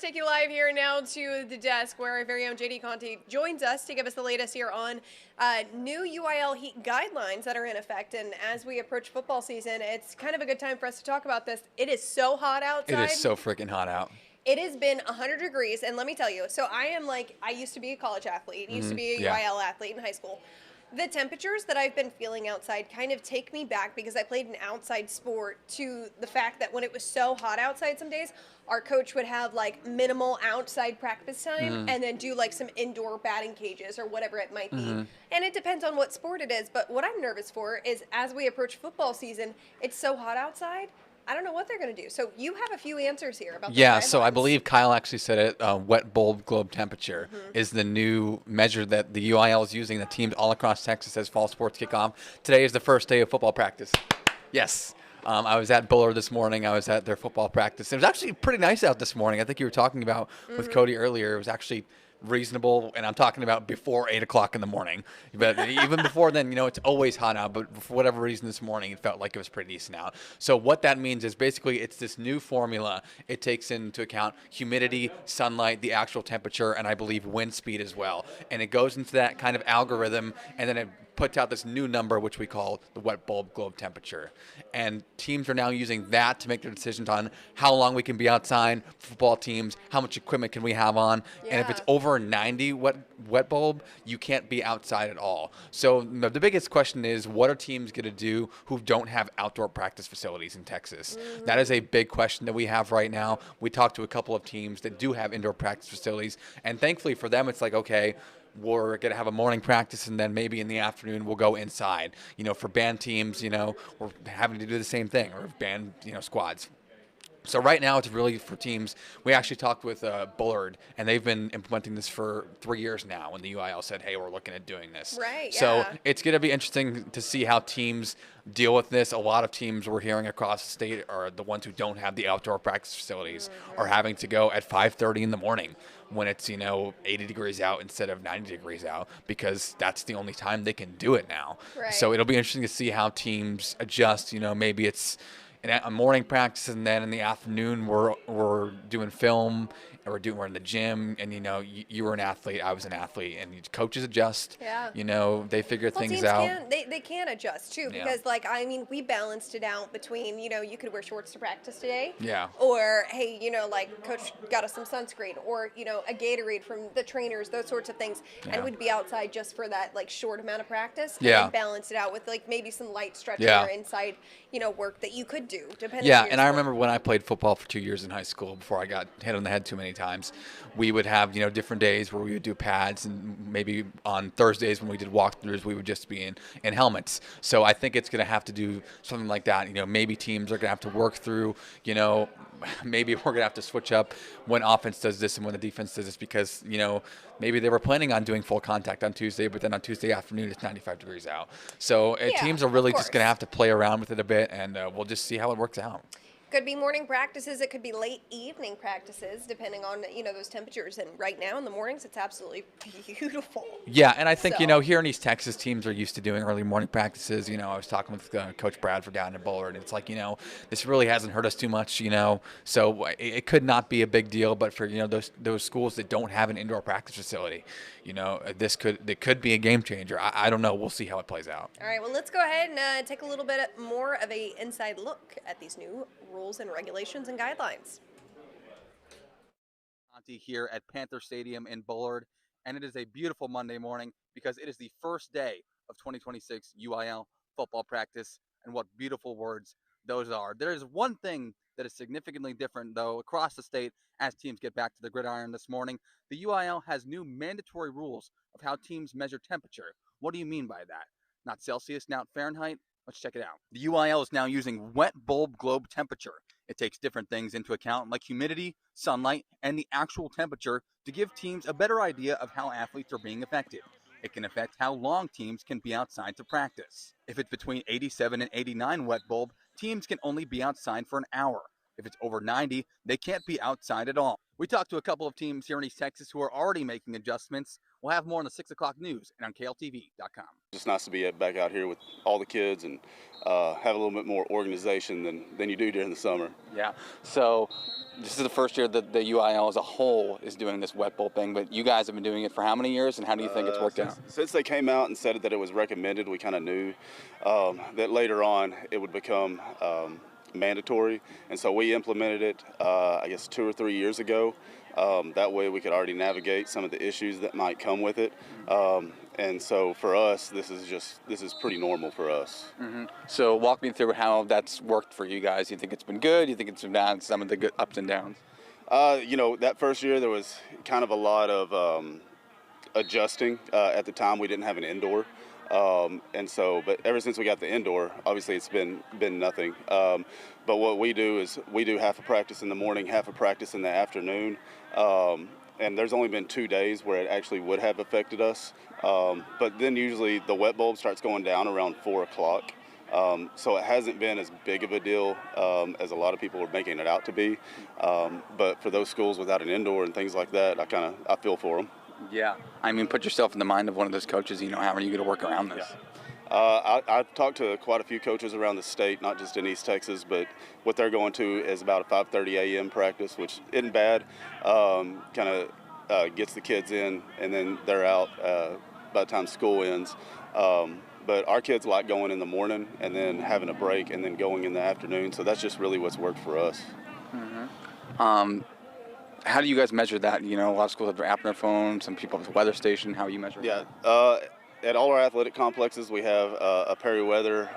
let's take you live here now to the desk where our very own JD Conti joins us to give us the latest here on new UIL heat guidelines that are in effect. And as we approach football season, it's kind of a good time for us to talk about this. It is so hot It is outside. so freaking hot out. It has been 100 degrees, and let me tell you, so I used to be a college athlete, used to be a Yeah. UIL athlete in high school. The temperatures that I've been feeling outside kind of take me back because I played an outside sport to the fact that when it was so hot outside some days, our coach would have like minimal outside practice time and then do like some indoor batting cages or whatever it might be. And it depends on what sport it is, but what I'm nervous for is as we approach football season, it's so hot outside. I don't know what they're going to do. So you have a few answers here about the Yeah, so I guidelines. believe Kyle actually said it. Wet bulb globe temperature is the new measure that the UIL is using. The teams all across Texas as fall sports kick off. Today is the first day of football practice. Yes. I was at Bullard this morning. I was at their football practice. It was actually pretty nice out this morning. I think you were talking about with Cody earlier. It was actually reasonable, and I'm talking about before 8 o'clock in the morning. But even before then, it's always hot out. But for whatever reason this morning, it felt like it was pretty decent out. So what that means is basically it's this new formula. It takes into account humidity, sunlight, the actual temperature, and I believe wind speed as well. And it goes into that kind of algorithm, and then it puts out this new number, which we call the wet bulb globe temperature. And teams are now using that to make their decisions on how long we can be outside. Football teams, how much equipment can we have on? And if it's Yeah. over 90 wet bulb, you can't be outside at all. So the biggest question is, what are teams going to do who don't have outdoor practice facilities in Texas? That is a big question that we have right now. We talked to a couple of teams that do have indoor practice facilities, and thankfully for them, it's like, okay, we're going to have a morning practice, and then maybe in the afternoon we'll go inside. For band teams, we're having to do the same thing, or band, squads. So right now it's really for teams. We actually talked with Bullard, and they've been implementing this for 3 years now. When the UIL said, "Hey, we're looking at doing this," Right, so yeah. it's going to be interesting to see how teams deal with this. A lot of teams we're hearing across the state are the ones who don't have the outdoor practice facilities are having to go at 5:30 in the morning when it's 80 degrees out instead of 90 degrees out, because that's the only time they can do it now. Right. So it'll be interesting to see how teams adjust. Maybe it's a morning practice, and then in the afternoon we're doing film, and we're in the gym, and you were an athlete, I was an athlete, and coaches adjust. Yeah. They figure Well, things teams out. they can adjust too Yeah. because we balanced it out between you could wear shorts to practice today. Yeah. Or hey, coach got us some sunscreen or a Gatorade from the trainers, those sorts of things, Yeah. and we'd be outside just for that short amount of practice. Yeah. And then balance it out with maybe some light stretching Yeah. or inside work that you could do depending. Yeah, on your and I sport. remember when I played football for 2 years in high school before I got hit on the head too many times, we would have, different days where we would do pads, and maybe on Thursdays when we did walkthroughs, we would just be in helmets. So I think it's going to have to do something like that. Maybe teams are going to have to work through, maybe we're going to have to switch up when offense does this and when the defense does this, because, maybe they were planning on doing full contact on Tuesday, but then on Tuesday afternoon it's 95 degrees out. So Yeah, teams are of really just going to course. have to play around with it a bit, and we'll just see how it works out. Could be morning practices. It could be late evening practices, depending on those temperatures. And right now in the mornings, it's absolutely beautiful. Yeah, and I think, So- here in East Texas, teams are used to doing early morning practices. I was talking with Coach Bradford down in Bullard, and it's like, this really hasn't hurt us too much, so it could not be a big deal. But for, those schools that don't have an indoor practice facility, it could be a game changer. I don't know. We'll see how it plays out. All right, well, let's go ahead and take a little bit more of a inside look at these new rules and regulations and guidelines. Conti here at Panther Stadium in Bullard, and it is a beautiful Monday morning because it is the first day of 2026 UIL football practice, and what beautiful words those are. There is one thing that is significantly different, though, across the state as teams get back to the gridiron this morning. The UIL has new mandatory rules of how teams measure temperature. What do you mean by that? Not Celsius, not Fahrenheit? Let's check it out. The UIL is now using wet bulb globe temperature. It takes different things into account like humidity, sunlight, and the actual temperature to give teams a better idea of how athletes are being affected. It can affect how long teams can be outside to practice. If it's between 87 and 89 wet bulb, teams can only be outside for an hour. If it's over 90, they can't be outside at all. We talked to a couple of teams here in East Texas who are already making adjustments. We'll have more on the 6 o'clock news and on KLTV.com. Just nice to be back out here with all the kids and have a little bit more organization than you do during the summer. Yeah. So this is the first year that the UIL as a whole is doing this wet bowl thing, but you guys have been doing it for how many years, and how do you think it's worked out? Since they came out and said that it was recommended, we kind of knew that later on it would become mandatory, and so we implemented it, I guess 2 or 3 years ago. That way we could already navigate some of the issues that might come with it. And so for us, this is pretty normal for us. Mm-hmm. So walk me through how that's worked for you guys. You think it's been good? You think it's been bad? Some of the good ups and downs? That first year there was kind of a lot of adjusting. At the time we didn't have an indoor. But ever since we got the indoor, obviously it's been nothing. But what we do is we do half a practice in the morning, half a practice in the afternoon. And there's only been 2 days where it actually would have affected us. But then usually the wet bulb starts going down around 4 o'clock. So it hasn't been as big of a deal as a lot of people are making it out to be. But for those schools without an indoor and things like that, I feel for them. Yeah. I mean, put yourself in the mind of one of those coaches. How are you going to work around this? Yeah. I've talked to quite a few coaches around the state, not just in East Texas, but what they're going to is about a 5:30 a.m. practice, which isn't bad. Gets the kids in, and then they're out by the time school ends. But our kids like going in the morning and then having a break and then going in the afternoon. So that's just really what's worked for us. Mm-hmm. How do you guys measure that? A lot of schools have their app on their phone. Some people have a weather station. How are you measuring that? At all our athletic complexes, we have a peri-weather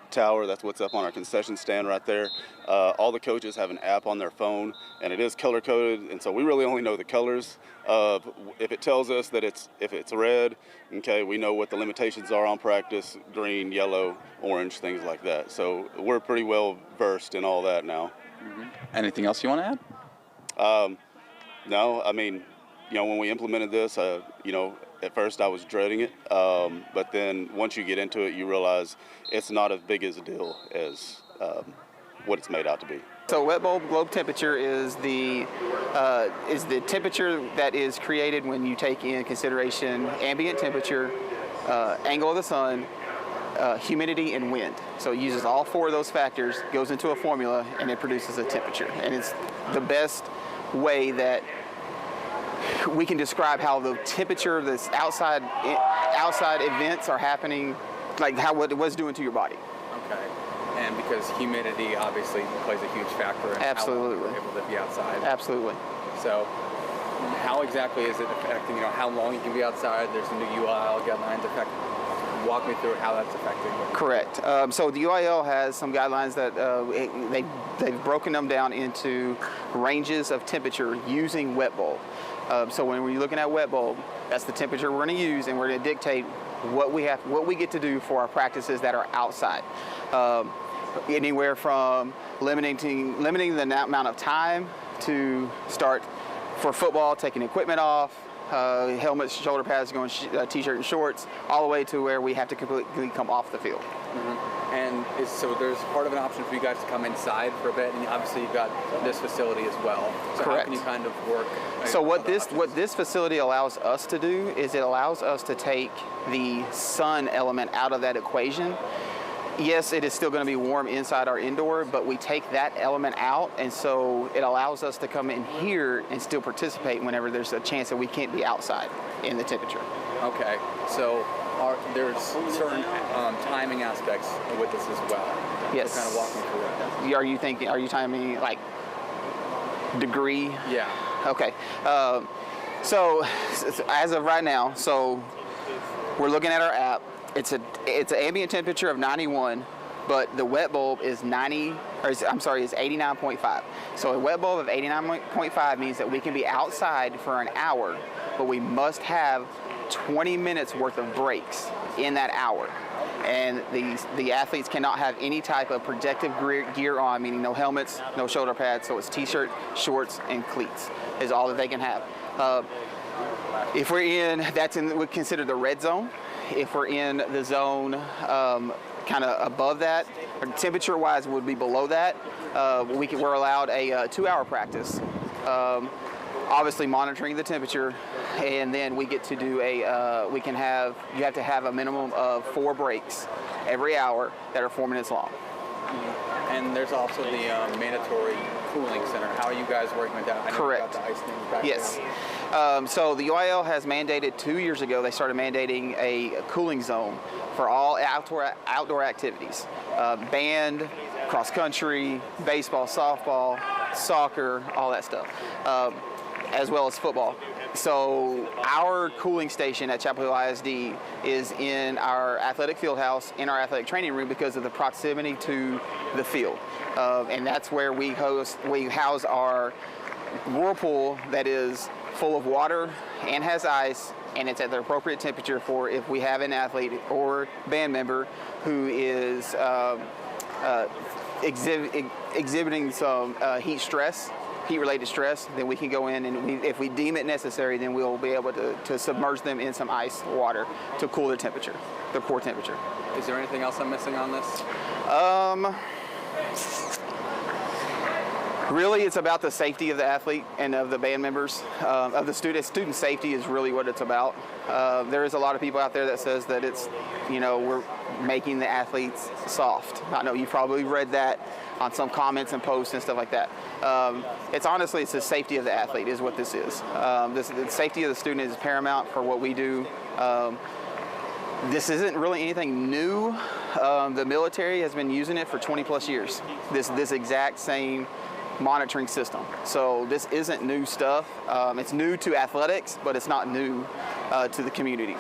tower. That's what's up on our concession stand right there. All the coaches have an app on their phone, and it is color-coded, and so we really only know the colors. If it tells us that if it's red, okay, we know what the limitations are on practice: green, yellow, orange, things like that. So we're pretty well versed in all that now. Mm-hmm. Anything else you want to add? No, I mean, when we implemented this, at first I was dreading it, but then once you get into it, you realize it's not as big as a deal as what it's made out to be. So wet bulb globe temperature is the temperature that is created when you take in consideration ambient temperature, angle of the sun, humidity, and wind. So it uses all 4 of those factors, goes into a formula, and it produces a temperature. And it's the best way that we can describe how the temperature of this outside events are happening, like what it was doing to your body. Okay. And because humidity obviously plays a huge factor in Absolutely. how long you're able to be outside. Absolutely. So how exactly is it affecting, how long you can be outside? There's some new UIL guidelines affecting. Walk me through how that's affecting. Correct. So the UIL has some guidelines that they've broken them down into ranges of temperature using wet bulb. So when we're looking at wet bulb, that's the temperature we're going to use, and we're going to dictate what we get to do for our practices that are outside. Anywhere from limiting the amount of time to start for football, taking equipment off, helmets, shoulder pads, going t-shirt and shorts, all the way to where we have to completely come off the field. Mm-hmm. And so there's part of an option for you guys to come inside for a bit, and obviously you've got this facility as well. So Correct. How can you kind of work? So what this facility allows us to do is it allows us to take the sun element out of that equation. Yes, it is still going to be warm inside our indoor, but we take that element out, and so it allows us to come in here and still participate whenever there's a chance that we can't be outside in the temperature. Okay, so there's certain timing aspects with this as well. Yes. So kind of walk me through that. Are you timing like degree? Yeah. Okay. So as of right now, so we're looking at our app. It's an ambient temperature of 91, but the wet bulb is is 89.5. So a wet bulb of 89.5 means that we can be outside for an hour, but we must have 20 minutes worth of breaks in that hour. And the athletes cannot have any type of protective gear on, meaning no helmets, no shoulder pads, so it's t-shirt, shorts, and cleats is all that they can have. If we're we consider the red zone. If we're in the zone kind of above that, or temperature-wise would be below that, we're allowed a 2-hour practice. obviously monitoring the temperature, and then we get to do you have to have a minimum of 4 breaks every hour that are 4 minutes long. And there's also the mandatory cooling center. How are you guys working with that? I know Correct. You got the ice thing back Yes. there. So the UIL has mandated 2 years ago, they started mandating a cooling zone for all outdoor activities. Band, cross country, baseball, softball, soccer, all that stuff, as well as football. So our cooling station at Chapel Hill ISD is in our athletic field house, in our athletic training room, because of the proximity to the field. And that's where we house our whirlpool that is full of water and has ice, and it's at the appropriate temperature for if we have an athlete or band member who is exhibiting some heat-related stress, then we can go in and if we deem it necessary, then we'll be able to submerge them in some ice water to cool their temperature, their core temperature. Is there anything else I'm missing on this? Really, it's about the safety of the athlete and of the band members, of the student. Student safety is really what it's about. There is a lot of people out there that says that it's, we're making the athletes soft. I know you've probably read that on some comments and posts and stuff like that. It's the safety of the athlete is what this is. The safety of the student is paramount for what we do. This isn't really anything new. The military has been using it for 20 plus years. This exact same monitoring system. So this isn't new stuff. It's new to athletics, but it's not new to the community.